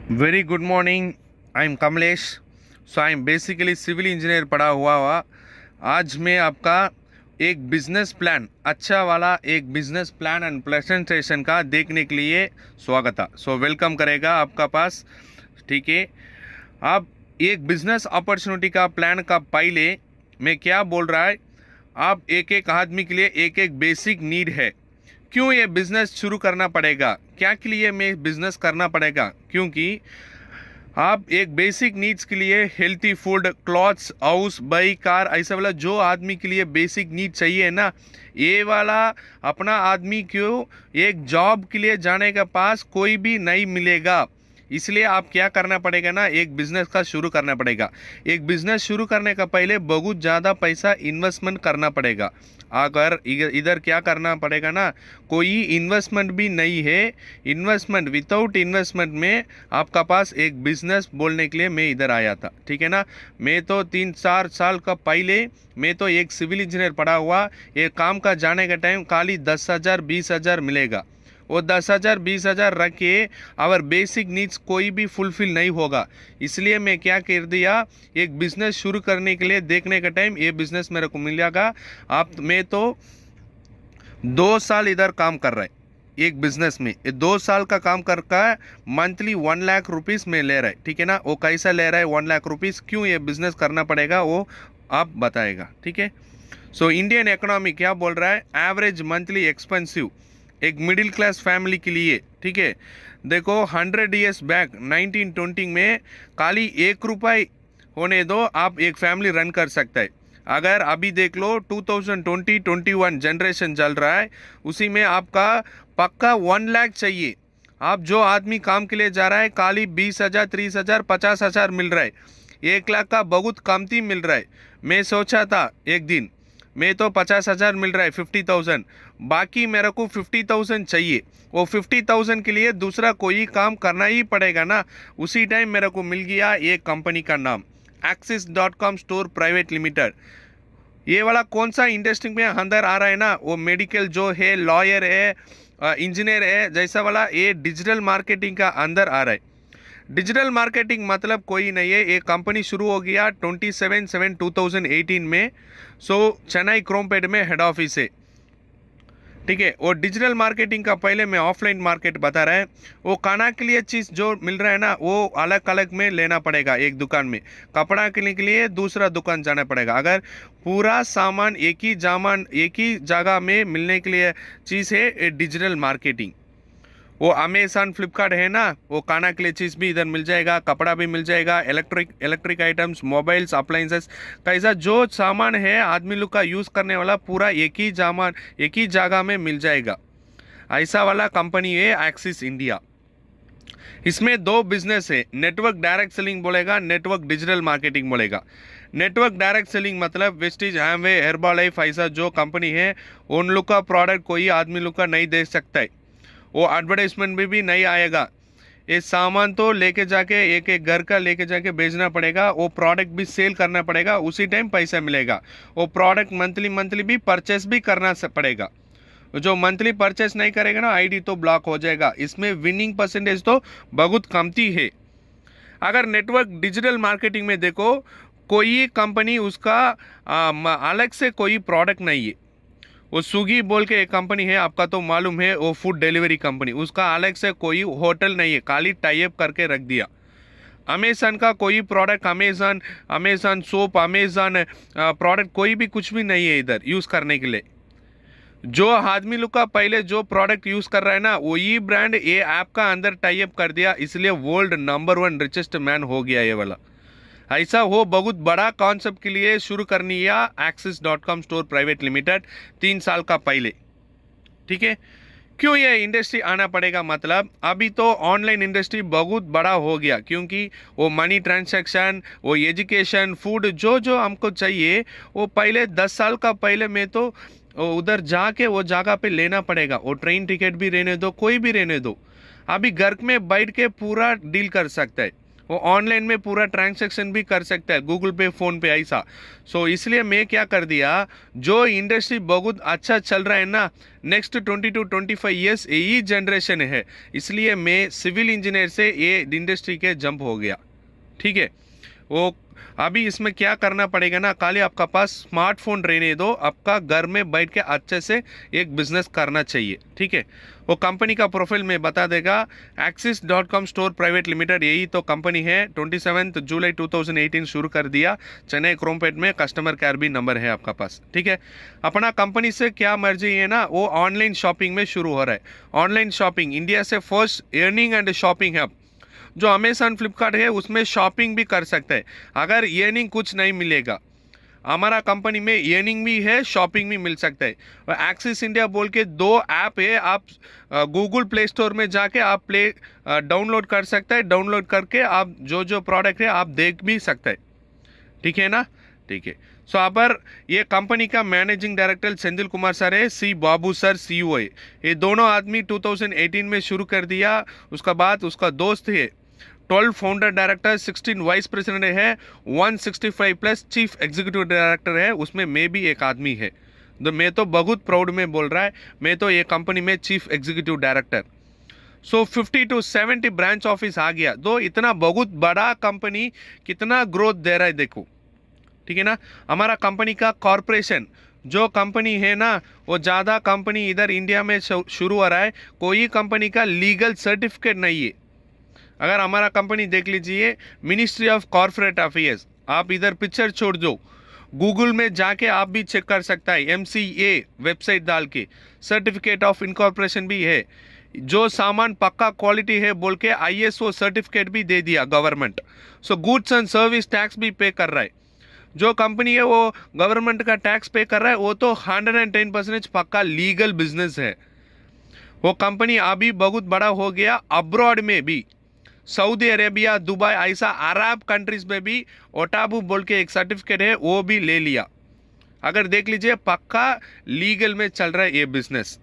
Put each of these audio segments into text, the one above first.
Very good morning. I am Kamlesh. So I am basically civil engineer पढ़ा हुआ। आज मैं आपका एक बिजनेस प्लान अच्छा वाला एक बिजनेस प्लान एंड प्रेजेंटेशन का देखने के लिए स्वागत है। सो वेलकम करेगा आपका पास। ठीक है। आप एक बिजनेस अपॉर्चुनिटी का प्लान का पहले मैं क्या बोल रहा है, आप एक एक आदमी के लिए एक एक बेसिक नीड है। क्यों ये बिजनेस शुरू करना पड़ेगा, क्या के लिए मैं बिजनेस करना पड़ेगा, क्योंकि आप एक बेसिक नीड्स के लिए healthy food, clothes, house, bike, car, ऐसा वाला जो आदमी के लिए बेसिक नीड चाहिए ना, ये वाला अपना आदमी क्यों एक जॉब के लिए जाने के पास कोई भी नहीं मिलेगा। इसलिए आप क्या करना पड़ेगा ना, एक बिजनेस का शुरू करना पड़ेगा। एक बिजनेस शुरू करने का पहले बहुत ज़्यादा पैसा इन्वेस्टमेंट करना पड़ेगा। अगर इधर क्या करना पड़ेगा ना, कोई इन्वेस्टमेंट भी नहीं है। इन्वेस्टमेंट विदाउट इन्वेस्टमेंट में आपका पास एक बिजनेस बोलने के लिए मैं इधर आया था। ठीक है ना। मैं तो 3-4 साल का पहले मैं तो एक सिविल इंजीनियर पढ़ा हुआ। ये काम का जाने का टाइम खाली 10,000 20,000 मिलेगा। वो 10,000 20,000 रख के और बेसिक नीड्स कोई भी फुलफिल नहीं होगा। इसलिए मैं क्या कर दिया, एक बिजनेस शुरू करने के लिए देखने का टाइम ये बिजनेस मेरे को मिलेगा। आप मैं तो 2 साल इधर काम कर रहा है एक बिजनेस में। ये 2 साल का काम कर का मंथली 1 लाख रुपीज़ में ले रहा है। ठीक है ना। वो कैसा ले रहा है 1 लाख रुपीज़, क्यों ये बिजनेस करना पड़ेगा वो आप बताएगा। ठीक है। सो इंडियन इकोनॉमी क्या बोल रहा है, एवरेज मंथली एक्सपेंसिव एक मिडिल क्लास फैमिली के लिए। ठीक है। देखो 100 ईयर्स बैक 1920 में खाली 1 रुपये होने दो आप एक फैमिली रन कर सकता है। अगर अभी देख लो 2020-21 जनरेशन चल रहा है, उसी में आपका पक्का 1 लाख चाहिए। आप जो आदमी काम के लिए जा रहा है खाली 20,000 30,000 50,000 मिल रहा है। 1 लाख का बहुत कमती मिल रहा है। मैं सोचा था एक दिन मैं तो 50,000 मिल रहा है 50,000, बाकी मेरे को 50,000 चाहिए। वो 50,000 के लिए दूसरा कोई काम करना ही पड़ेगा ना। उसी टाइम मेरे को मिल गया एक कंपनी का नाम Axis.com स्टोर प्राइवेट लिमिटेड। ये वाला कौन सा इंडस्ट्री में अंदर आ रहा है ना, वो मेडिकल जो है, लॉयर है, इंजीनियर है, जैसा वाला ये डिजिटल मार्केटिंग का अंदर आ रहा है। डिजिटल मार्केटिंग मतलब कोई नहीं है, ये कंपनी शुरू हो गया 27/7/2018 में। सो चेन्नई क्रोमपेट में हेड ऑफिस है। ठीक है। और डिजिटल मार्केटिंग का पहले मैं ऑफलाइन मार्केट बता रहा है। वो खाना के लिए चीज़ जो मिल रहा है ना, वो अलग अलग में लेना पड़ेगा एक दुकान में। कपड़ा के लिए दूसरा दुकान जाना पड़ेगा। अगर पूरा सामान एक ही जगह में मिलने के लिए चीज़ है डिजिटल मार्केटिंग। वो अमेज़न फ्लिपकार्ट है ना, वो खाना के लिए चीज़ भी इधर मिल जाएगा, कपड़ा भी मिल जाएगा, इलेक्ट्रिक आइटम्स, मोबाइल्स, अप्लाइंसेस, कैसा जो सामान है आदमी लोग का यूज़ करने वाला पूरा एक ही जगह में मिल जाएगा। ऐसा वाला कंपनी है एक्सिस इंडिया। इसमें दो बिजनेस है, नेटवर्क डायरेक्ट सेलिंग बोलेगा, नेटवर्क डिजिटल मार्केटिंग बोलेगा। नेटवर्क डायरेक्ट सेलिंग मतलब वेस्टीज, हैमवे, हेर्बालाइफ ऐसा जो कंपनी है उन लोग का प्रोडक्ट कोई आदमी लोग का नहीं दे सकता है। वो एडवर्टाइजमेंट में भी नहीं आएगा। ये सामान तो लेके जाके एक एक घर का लेके जाके बेचना पड़ेगा, वो प्रोडक्ट भी सेल करना पड़ेगा, उसी टाइम पैसा मिलेगा। वो प्रोडक्ट मंथली मंथली भी परचेस भी करना पड़ेगा। जो मंथली परचेस नहीं करेगा ना, आईडी तो ब्लॉक हो जाएगा। इसमें विनिंग परसेंटेज तो बहुत कमती है। अगर नेटवर्क डिजिटल मार्केटिंग में देखो, कोई कंपनी उसका अलग से कोई प्रोडक्ट नहीं है। वो स्विगी बोल के एक कंपनी है, आपका तो मालूम है, वो फूड डिलीवरी कंपनी, उसका अलग से कोई होटल नहीं है, खाली टाई अप करके रख दिया। अमेज़न का कोई product, Amazon soap, Amazon product कोई भी कुछ भी नहीं है इधर यूज़ करने के लिए। जो आदमी लोग का पहले जो प्रोडक्ट यूज़ कर रहा है ना, वही ब्रांड ये ऐप का अंदर टाई अप कर दिया, इसलिए वर्ल्ड नंबर 1 रिचेस्ट मैन हो गया ये वाला। ऐसा हो बहुत बड़ा कॉन्सेप्ट के लिए शुरू करनी है Axis.com स्टोर प्राइवेट लिमिटेड 3 साल का पहले। ठीक है। क्यों ये इंडस्ट्री आना पड़ेगा, मतलब अभी तो ऑनलाइन इंडस्ट्री बहुत बड़ा हो गया, क्योंकि वो मनी ट्रांजैक्शन, वो एजुकेशन, फूड जो जो हमको चाहिए, वो पहले 10 साल का पहले में तो उधर जाके वो जगह पे लेना पड़ेगा। वो ट्रेन टिकट भी रहने दो, कोई भी रहने दो, अभी घर में बैठ के पूरा डील कर सकता है। वो ऑनलाइन में पूरा ट्रांजैक्शन भी कर सकता है, गूगल पे, फ़ोन पे, ऐसा। सो इसलिए मैं क्या कर दिया, जो इंडस्ट्री बहुत अच्छा चल रहा है ना, नेक्स्ट 20 to 25 ईयर्स यही जनरेशन है, इसलिए मैं सिविल इंजीनियर से ये इंडस्ट्री के जंप हो गया। ठीक है, वो अभी इसमें क्या करना पड़ेगा ना, खाली आपका पास स्मार्टफोन रहने दो, आपका घर में बैठ के अच्छे से एक बिजनेस करना चाहिए। ठीक है, वो कंपनी का प्रोफाइल में बता देगा। Axis.com स्टोर प्राइवेट लिमिटेड, यही तो कंपनी है। 27 जुलाई 2018 शुरू कर दिया चेन्नई क्रोमपेट में। कस्टमर केयर भी नंबर है आपका पास। ठीक है, अपना कंपनी से क्या मर्जी है ना, वो ऑनलाइन शॉपिंग में शुरू हो रहा है। ऑनलाइन शॉपिंग इंडिया से फर्स्ट अर्निंग एंड शॉपिंग है। जो अमेजन फ्लिपकार्ट है उसमें शॉपिंग भी कर सकते हैं। अगर अर्निंग कुछ नहीं मिलेगा, हमारा कंपनी में अर्निंग भी है, शॉपिंग भी मिल सकता है। और एक्सिस इंडिया बोल के 2 ऐप है, आप गूगल प्ले स्टोर में जाके आप डाउनलोड कर सकते हैं। डाउनलोड करके आप जो जो प्रोडक्ट है आप देख भी सकते हैं। ठीक है ना, ठीक है। सो यहाँ पर ये कंपनी का managing director Senthil Kumar sir है, सी बाबू सर CEO है। ये दोनों आदमी 2018 में शुरू कर दिया। उसका बाद उसका दोस्त है 12 फाउंडर डायरेक्टर, 16 वाइस प्रेसिडेंट है, 165 प्लस चीफ एग्जीक्यूटिव डायरेक्टर है, उसमें मैं भी एक आदमी है। तो मैं तो बहुत प्राउड में बोल रहा है, मैं तो ये कंपनी में chief executive director. So 50 to 70 branch office आ गया। तो इतना बहुत बड़ा कंपनी कितना ग्रोथ दे रहा है देखो। ठीक है ना, हमारा कंपनी का कॉरपोरेशन जो कंपनी है ना, वो ज़्यादा कंपनी इधर इंडिया में शुरू हो रहा है, कोई कंपनी का लीगल सर्टिफिकेट नहीं है। अगर हमारा कंपनी देख लीजिए, मिनिस्ट्री ऑफ कॉर्पोरेट अफेयर्स, आप इधर पिक्चर छोड़ दो, गूगल में जाके आप भी चेक कर सकता है, MCA वेबसाइट डाल के सर्टिफिकेट ऑफ इनकॉर्पोरेशन भी है। जो सामान पक्का क्वालिटी है बोल के ISO सर्टिफिकेट भी दे दिया government. So goods and service tax भी पे कर रहा है। जो कंपनी है वो गवर्नमेंट का टैक्स पे कर रहा है, वो तो 110% पक्का लीगल बिजनेस है। वो कंपनी अभी बहुत बड़ा हो गया। अब्रॉड में भी सऊदी अरेबिया, दुबई, ऐसा अरब कंट्रीज में भी ओटाबू बोल के एक सर्टिफिकेट है, वो भी ले लिया। अगर देख लीजिए पक्का लीगल में चल रहा है ये बिजनेस।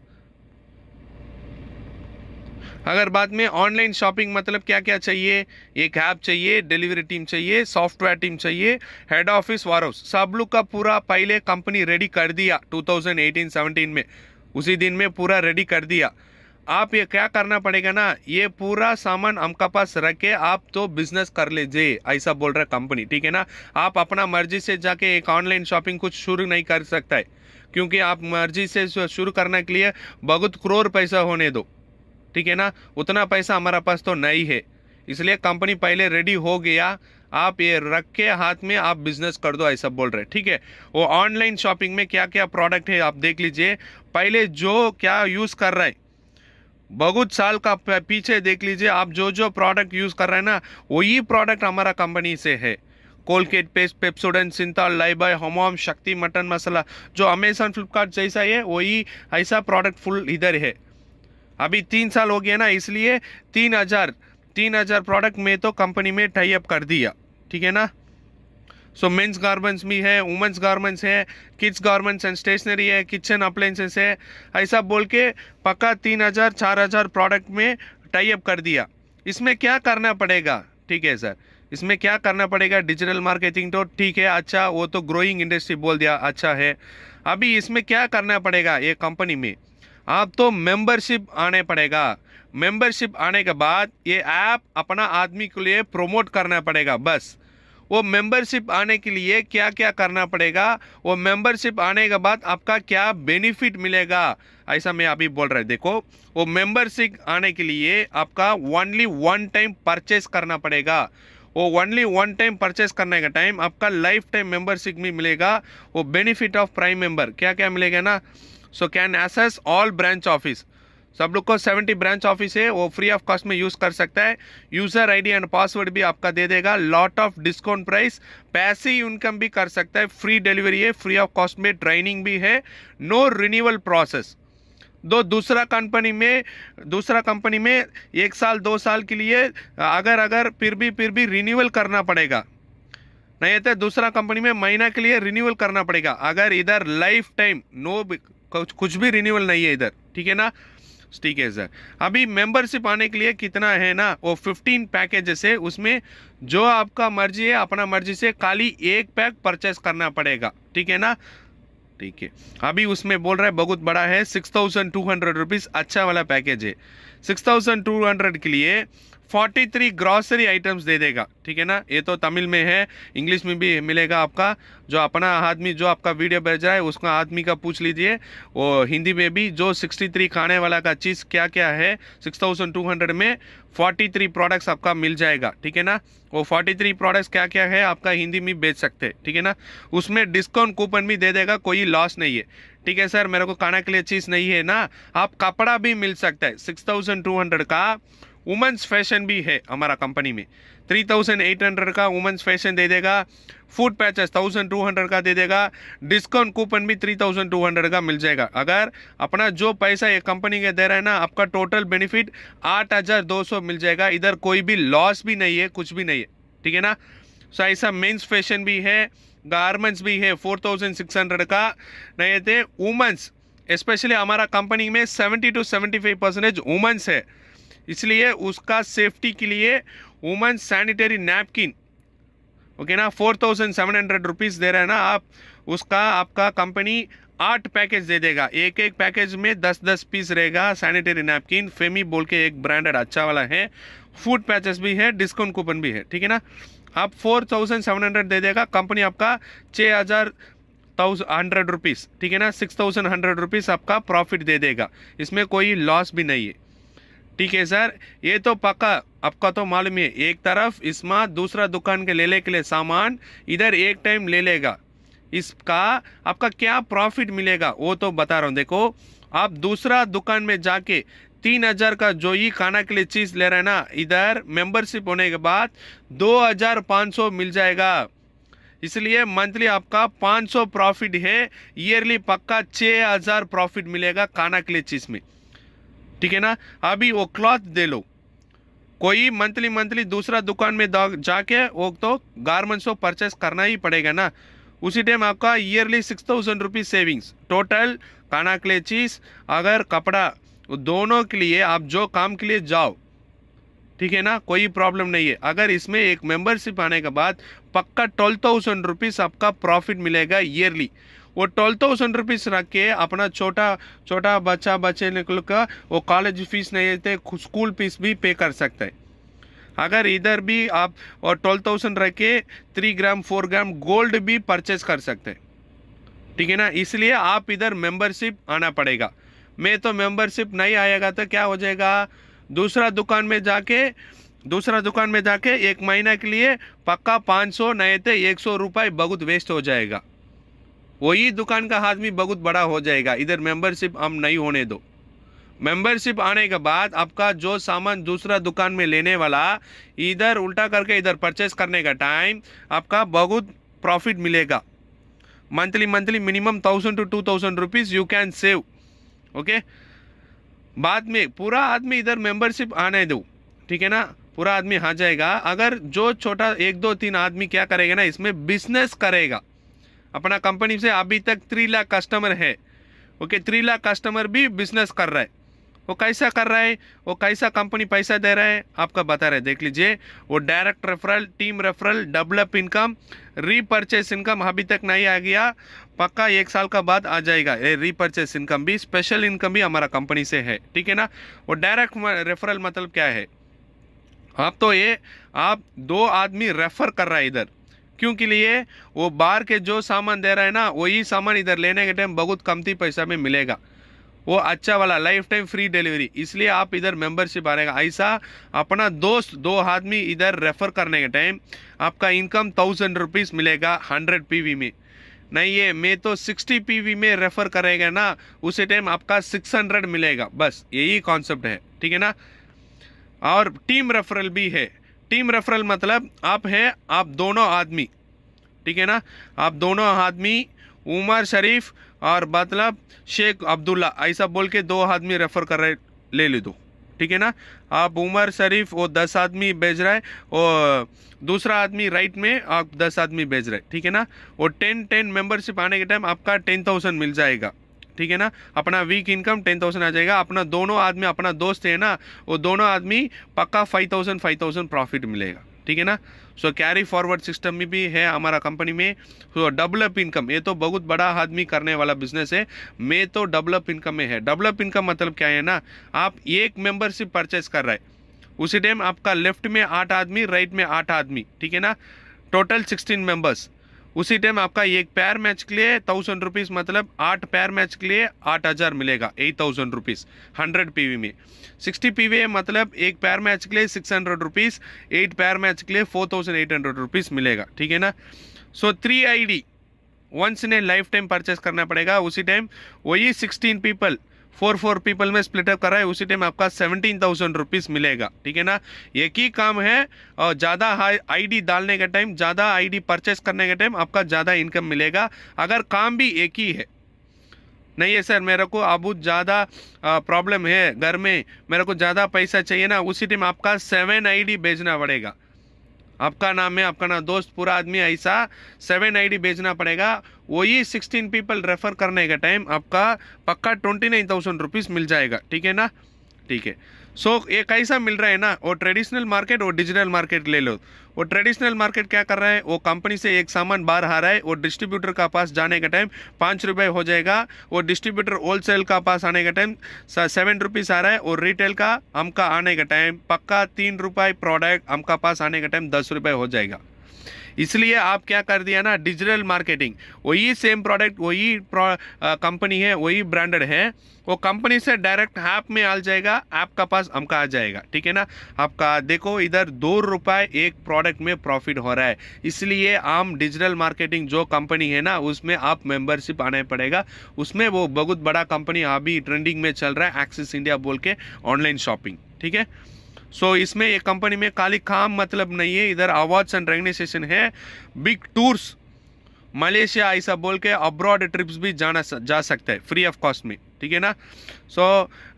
अगर बाद में ऑनलाइन शॉपिंग मतलब क्या क्या चाहिए, एक ऐप चाहिए, डिलीवरी टीम चाहिए, सॉफ्टवेयर टीम चाहिए, हेड ऑफिस, वारहाउस, सब लोग का पूरा पहले कंपनी रेडी कर दिया 2018-17 में। उसी दिन में पूरा रेडी कर दिया। आप ये क्या करना पड़ेगा ना, ये पूरा सामान हमका पास रख के आप तो बिजनेस कर लीजिए, ऐसा बोल रहा है कंपनी। ठीक है ना, आप अपना मर्जी से जाके एक ऑनलाइन शॉपिंग कुछ शुरू नहीं कर सकता है, क्योंकि आप मर्जी से शुरू करने के लिए बहुत करोड़ पैसा होने दो। ठीक है ना, उतना पैसा हमारा पास तो नहीं है, इसलिए कंपनी पहले रेडी हो गया। आप ये रख के हाथ में आप बिजनेस कर दो, ऐसा बोल रहे। ठीक है, वो ऑनलाइन शॉपिंग में क्या क्या प्रोडक्ट है आप देख लीजिए। पहले जो क्या यूज़ कर रहा है, बहुत साल का पीछे देख लीजिए, आप जो जो प्रोडक्ट यूज़ कर रहे हैं ना, वही प्रोडक्ट हमारा कंपनी से है। Colgate paste, Pepsodent, Cinthol, Lifebuoy, Hamam, Shakti mutton मसाला, जो अमेजन फ्लिपकार्ट जैसा है वही ऐसा प्रोडक्ट फुल इधर है। अभी 3 साल हो गया ना, इसलिए 3000 प्रोडक्ट में तो कंपनी में टाई अप कर दिया। ठीक है ना, सो मेंस गारमेंट्स भी है, वुमेंस गारमेंट्स है, किड्स गारमेंट्स एंड स्टेशनरी है, किचन अप्लायंसेस है, ऐसा बोल के पक्का 3000-4000 प्रोडक्ट में टाई अप कर दिया। इसमें क्या करना पड़ेगा? ठीक है सर, इसमें क्या करना पड़ेगा? डिजिटल मार्केटिंग तो ठीक है, अच्छा, वो तो ग्रोइंग इंडस्ट्री बोल दिया, अच्छा है। अभी इसमें क्या करना पड़ेगा? ये कंपनी में आप तो मेंबरशिप आने पड़ेगा। मेंबरशिप आने के बाद ये ऐप अपना आदमी के लिए प्रमोट करना पड़ेगा। बस वो मेंबरशिप आने के लिए क्या क्या करना पड़ेगा, वो मेंबरशिप आने के बाद आपका क्या बेनिफिट मिलेगा, ऐसा मैं अभी बोल रहा हूँ। देखो, वो मेंबरशिप आने के लिए आपका ओनली 1 टाइम परचेस करना पड़ेगा। वो ओनली 1 टाइम परचेस करने का टाइम आपका लाइफ टाइम मेंबरशिप भी मिलेगा। वो बेनिफिट ऑफ प्राइम मेंबर क्या क्या मिलेगा ना, so can access all branch office. सब लोग को 70 ब्रांच ऑफिस है, वो फ्री ऑफ कॉस्ट में यूज़ कर सकता है। यूज़र आईडी एंड पासवर्ड भी आपका दे देगा। Lot of discount price, passive income भी कर सकता है। फ्री डिलीवरी है, फ्री ऑफ कॉस्ट में ट्रेनिंग भी है, नो रिन्यूअल प्रोसेस। दूसरा कंपनी में 1 साल 2 साल के लिए अगर फिर भी रिन्यूअल करना पड़ेगा, नहीं तो दूसरा कंपनी में महीना के लिए रिन्यूअल करना पड़ेगा। अगर इधर लाइफ टाइम नो कुछ भी रिन्यूअल नहीं है इधर। ठीक है ना, ठीक है सर। अभी मेंबरशिप आने के लिए कितना है ना, वो 15 पैकेजेस है, उसमें जो आपका मर्जी है अपना मर्जी से खाली एक पैक परचेस करना पड़ेगा, ठीक है ना। ठीक है, अभी उसमें बोल रहा है बहुत बड़ा है, 6200 रुपीज़ अच्छा वाला पैकेज है। 6200 के लिए 43 ग्रॉसरी आइटम्स दे देगा, ठीक है ना। ये तो तमिल में है, इंग्लिश में भी मिलेगा आपका। जो अपना आदमी जो आपका वीडियो भेज रहा है उसका आदमी का पूछ लीजिए, वो हिंदी में भी जो 63 खाने वाला का चीज़ क्या क्या है 6200 में 43 प्रोडक्ट्स आपका मिल जाएगा, ठीक है ना। वो 43 प्रोडक्ट्स क्या क्या है आपका हिंदी में बेच सकते हैं, ठीक है ना। उसमें डिस्काउंट कूपन भी दे देगा, कोई लॉस नहीं है, ठीक है सर। मेरे को खाने के लिए चीज़ नहीं है ना, आप कपड़ा भी मिल सकता है। 6200 का वुमेंस फैशन भी है हमारा कंपनी में, 3800 का वुमेंस फैशन दे देगा। फूड पैचेस 1200 का दे देगा, डिस्काउंट कूपन भी 3200 का मिल जाएगा। अगर अपना जो पैसा ये कंपनी के दे रहा है ना, आपका टोटल बेनिफिट 8200 मिल जाएगा। इधर कोई भी लॉस भी नहीं है, कुछ भी नहीं है, ठीक है ना। सो ऐसा मेंस फैशन भी है, गारमेंट्स भी है 4600 का। नहीं थे वुमेंस, स्पेशली हमारा कंपनी में 70 to 75% वुमेंस है, इसलिए उसका सेफ्टी के लिए वुमेन सैनिटरी नैपकिन, ओके ना, 4700 रुपीज़ दे रहे हैं ना आप, उसका आपका कंपनी 8 पैकेज दे देगा। एक एक पैकेज में 10-10 पीस रहेगा सैनिटरी नैपकिन। फेमी बोल के एक ब्रांडेड अच्छा वाला है, फूड पैचेस भी है, डिस्काउंट कूपन भी है, ठीक है ना। आप 4700 दे देगा, कंपनी आपका 6100 रुपीज़, ठीक है ना, 6100 रुपीज़ आपका प्रॉफिट दे देगा। इसमें कोई लॉस भी नहीं है, ठीक है सर। ये तो पक्का आपका तो मालूम है, एक तरफ इसमें दूसरा दुकान के लेने के लिए सामान इधर एक टाइम ले लेगा, इसका आपका क्या प्रॉफिट मिलेगा वो तो बता रहा हूँ। देखो, आप दूसरा दुकान में जाके 3000 का जो ही खाना के लिए चीज़ ले रहे हैं ना, इधर मेंबरशिप होने के बाद 2500 मिल जाएगा। इसलिए मंथली आपका 500 प्रॉफिट है, ईयरली पक्का 6000 प्रॉफिट मिलेगा खाना के लिए चीज़ में, ठीक है ना। अभी वो क्लॉथ दे लो, कोई मंथली दूसरा दुकान में जाके वो तो गारमेंट्स को परचेस करना ही पड़ेगा ना। उसी टाइम आपका ईयरली 6000 रुपीज़ सेविंग्स टोटल, खाना के लिए चीज़ अगर कपड़ा, दोनों के लिए आप जो काम के लिए जाओ, ठीक है ना, कोई प्रॉब्लम नहीं है। अगर इसमें एक मेंबरशिप आने के बाद पक्का 12000 रुपीज़ आपका प्रॉफिट मिलेगा ईयरली। वो 12000 रुपीज़ रख के अपना छोटा बच्चे निकल का वो कॉलेज फीस नहीं देते, स्कूल फीस भी पे कर सकता है। अगर इधर भी आप और 12000 रख के 3 ग्राम 4 ग्राम गोल्ड भी परचेज कर सकते हैं, ठीक है ना। इसलिए आप इधर मेंबरशिप आना पड़ेगा। मैं तो मेंबरशिप नहीं आएगा तो क्या हो जाएगा, दूसरा दुकान में जाके 1 महीना के लिए पक्का 500 नहीं तो 100 रुपये बहुत वेस्ट हो जाएगा। वही दुकान का आदमी बहुत बड़ा हो जाएगा। इधर मेंबरशिप हम नहीं होने दो। मेंबरशिप आने के बाद आपका जो सामान दूसरा दुकान में लेने वाला इधर उल्टा करके इधर परचेस करने का टाइम आपका बहुत प्रॉफिट मिलेगा। Monthly minimum 1000 to 2000 rupees you can save, okay. बाद में पूरा आदमी इधर मेंबरशिप आने दो, ठीक है ना, पूरा आदमी आ जाएगा। अगर जो छोटा 1 2 3 आदमी क्या करेगा ना, इसमें बिजनेस करेगा। अपना कंपनी से अभी तक 3 लाख कस्टमर है, ओके, 3 लाख कस्टमर भी बिजनेस कर रहा है। वो कैसा कर रहा है, वो कैसा कंपनी पैसा दे रहा है आपका बता रहे, देख लीजिए। वो direct referral, team referral, develop income, repurchase income अभी तक नहीं आ गया, पक्का 1 साल का बाद आ जाएगा। ये रीपर्चेस इनकम भी, स्पेशल इनकम भी हमारा कंपनी से है, ठीक है ना। वो डायरेक्ट रेफरल मतलब क्या है, आप तो ये आप 2 आदमी रेफर कर रहा है इधर, क्योंकि लिए वो बाहर के जो सामान दे रहा है ना, वही सामान इधर लेने के टाइम बहुत कमती पैसा में मिलेगा। वो अच्छा वाला लाइफ टाइम फ्री डिलीवरी, इसलिए आप इधर मेंबरशिप आएगा। ऐसा अपना दोस्त 2 आदमी इधर रेफर करने के टाइम आपका इनकम 1000 रुपीज़ मिलेगा 100 PV में। नहीं ये मैं तो 60 PV में रेफर करेगा ना, उसी टाइम आपका 600 मिलेगा, बस यही कॉन्सेप्ट है, ठीक है ना। और टीम रेफरल भी है। टीम रेफरल मतलब आप दोनों आदमी, ठीक है ना, आप दोनों आदमी उमर शरीफ और मतलब शेख अब्दुल्ला ऐसा बोल के 2 आदमी रेफर कर रहे, ले ले दो, ठीक है ना। आप उमर शरीफ वो 10 आदमी भेज रहा है, और दूसरा आदमी राइट में आप 10 आदमी भेज रहे, ठीक है ना। वो 10 मेंबरशिप आने के टाइम आपका 10,000 मिल जाएगा, ठीक है ना। अपना वीक इनकम 10,000 आ जाएगा। अपना दोनों आदमी, अपना दोस्त है ना, वो दोनों आदमी पक्का 5,000 प्रॉफिट मिलेगा, ठीक है ना। सो कैरी फॉरवर्ड सिस्टम में भी है हमारा कंपनी में। सो डेवलप इनकम, ये तो बहुत बड़ा आदमी करने वाला बिजनेस है। मैं तो डेवलप इनकम में है। डेवलप इनकम मतलब क्या है ना, आप एक मेंबरशिप परचेस कर रहे हैं, उसी टाइम आपका लेफ्ट में 8 आदमी, राइट में 8 आदमी, ठीक है ना, टोटल 16 मेंबर्स। उसी टाइम आपका एक पैर मैच के लिए 1,000 रुपीज़, मतलब 8 पैर मैच के लिए 8,000 मिलेगा, 8,000 रुपीज़ 100 पीवी में। 60 पीवी मतलब एक पैर मैच के लिए 600 रुपीज़, 8 पैर मैच के लिए 4,800 रुपीज़ मिलेगा, ठीक है ना। So 3 ID once in a life time purchase करना पड़ेगा। उसी टाइम वही 16 पीपल 4 पीपल में स्प्लिट अप कर रहा है, उसी टाइम आपका 17,000 रुपीज़ मिलेगा, ठीक है ना। एक ही काम है और ज़्यादा ID डालने का टाइम, ज़्यादा ID परचेस करने का टाइम आपका ज़्यादा इनकम मिलेगा। अगर काम भी एक ही है, नहीं है सर मेरे को अब ज़्यादा प्रॉब्लम है घर में, मेरे को ज़्यादा पैसा चाहिए ना, उसी टाइम आपका 7 ID भेजना पड़ेगा। आपका नाम है, आपका नाम दोस्त पूरा आदमी, ऐसा 7 ID भेजना पड़ेगा। वही 16 पीपल रेफर करने का टाइम आपका पक्का 29,000 रुपीज़ मिल जाएगा, ठीक है ना। ठीक है। सो ये कैसा मिल रहा है ना, वो ट्रेडिशनल मार्केट और डिजिटल मार्केट ले लो। वो ट्रेडिशनल मार्केट क्या कर रहा है, वो कंपनी से एक सामान बाहर आ रहा है, वो डिस्ट्रीब्यूटर का पास जाने का टाइम 5 रुपये हो जाएगा। वो डिस्ट्रीब्यूटर होलसेल का पास आने का टाइम 7 रुपीज़ आ रहा है, और रिटेल का हमका आने का टाइम पक्का 3 रुपये प्रोडक्ट हमका पास आने का टाइम 10 रुपये हो जाएगा। इसलिए आप क्या कर दिया ना, डिजिटल मार्केटिंग, वही सेम प्रोडक्ट, वही कंपनी है, वही ब्रांडेड है, वो कंपनी से डायरेक्ट ऐप में आ जाएगा, ऐप का पास हमका आ जाएगा, ठीक है ना। आपका देखो इधर 2 रुपये एक प्रोडक्ट में प्रॉफिट हो रहा है। इसलिए हम डिजिटल मार्केटिंग जो कंपनी है ना, उसमें आप मेंबरशिप आना पड़ेगा। उसमें वो बहुत बड़ा कंपनी अभी ट्रेंडिंग में चल रहा है, एक्सिस इंडिया बोल के ऑनलाइन शॉपिंग, ठीक है। सो इसमें एक कंपनी में खाली काम मतलब नहीं है, इधर अवार्ड्स एंड रिकग्निशन है, बिग टूर्स, मलेशिया ऐसा बोल के अब्रॉड ट्रिप्स भी जा सकता है फ्री ऑफ कॉस्ट में, ठीक है ना। सो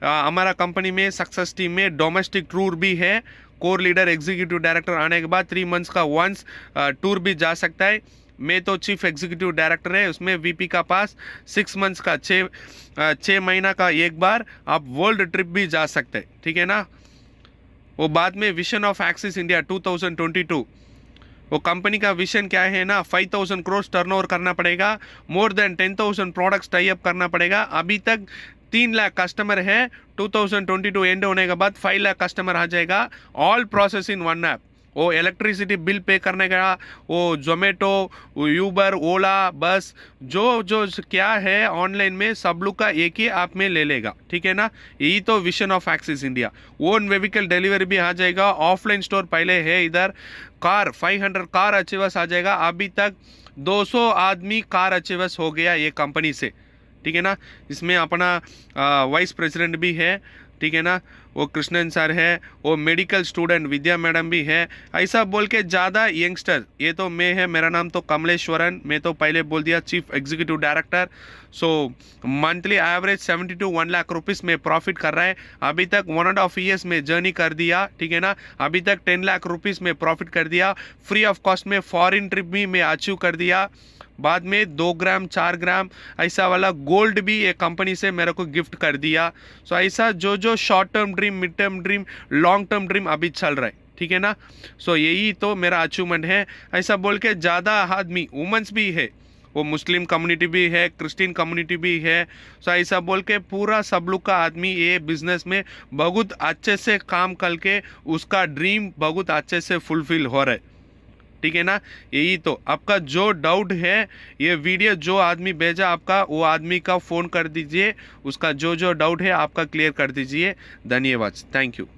हमारा कंपनी में सक्सेस टीम में डोमेस्टिक टूर भी है। कोर लीडर एग्जीक्यूटिव डायरेक्टर आने के बाद 3 मंथ्स का वंस टूर भी जा सकता है। मैं तो चीफ एग्जीक्यूटिव डायरेक्टर है, उसमें वीपी का पास 6 मंथ्स का 6 महीना का एक बार आप वर्ल्ड ट्रिप भी जा सकते हैं, ठीक है ना। वो बाद में विजन ऑफ एक्सिस इंडिया 2022, वो कंपनी का विजन क्या है ना, 5,000 करोड़ टर्नओवर करना पड़ेगा, more than 10,000 products tie up करना पड़ेगा। अभी तक 3 लाख कस्टमर है, 2022 एंड होने के बाद 5 लाख कस्टमर आ जाएगा, all process in one app. वो इलेक्ट्रिसिटी बिल पे करने का, वो जोमेटो, यूबर, ओला, बस जो जो क्या है ऑनलाइन में सब लोग का एक ही ऐप में ले लेगा, ठीक है ना। यही तो vision of axis India. Own vehicle delivery भी आ जाएगा, ऑफलाइन स्टोर पहले है इधर, कार 500 कार अचीवर्स आ जाएगा। अभी तक 200 आदमी कार अचीवर्स हो गया ये कंपनी से, ठीक है ना। इसमें अपना वाइस प्रेसिडेंट भी है, ठीक है ना, वो कृष्णन सर है, वो मेडिकल स्टूडेंट विद्या मैडम भी है, ऐसा बोल के ज़्यादा यंगस्टर। ये तो मैं है, मेरा नाम तो कमलेश्वरन, मैं तो पहले बोल दिया chief executive director. So monthly average 70 to 1 lakh rupees में प्रॉफिट कर रहा है। अभी तक 1.5 ईयर्स में जर्नी कर दिया, ठीक है ना। अभी तक 10 लाख रुपीज़ में प्रॉफिट कर दिया। फ्री ऑफ कॉस्ट में फॉरेन ट्रिप भी मैं अचीव कर दिया। बाद में 2 ग्राम 4 ग्राम ऐसा वाला गोल्ड भी एक कंपनी से मेरे को गिफ्ट कर दिया। सो ऐसा जो जो short term dream, mid term dream, long term dream अभी चल रहा है, ठीक है ना। सो यही तो मेरा अचीवमेंट है। ऐसा बोल के ज़्यादा आदमी, वुमेंस भी है, वो मुस्लिम कम्युनिटी भी है, क्रिश्चियन कम्युनिटी भी है। सो ऐसा बोल के पूरा सब लोग का आदमी ये बिजनेस में बहुत अच्छे से काम करके उसका ड्रीम बहुत अच्छे से फुलफिल हो रहा है, ठीक है ना। यही तो आपका जो डाउट है, ये वीडियो जो आदमी भेजा आपका, वो आदमी का फ़ोन कर दीजिए, उसका जो जो डाउट है आपका क्लियर कर दीजिए। धन्यवाद, थैंक यू।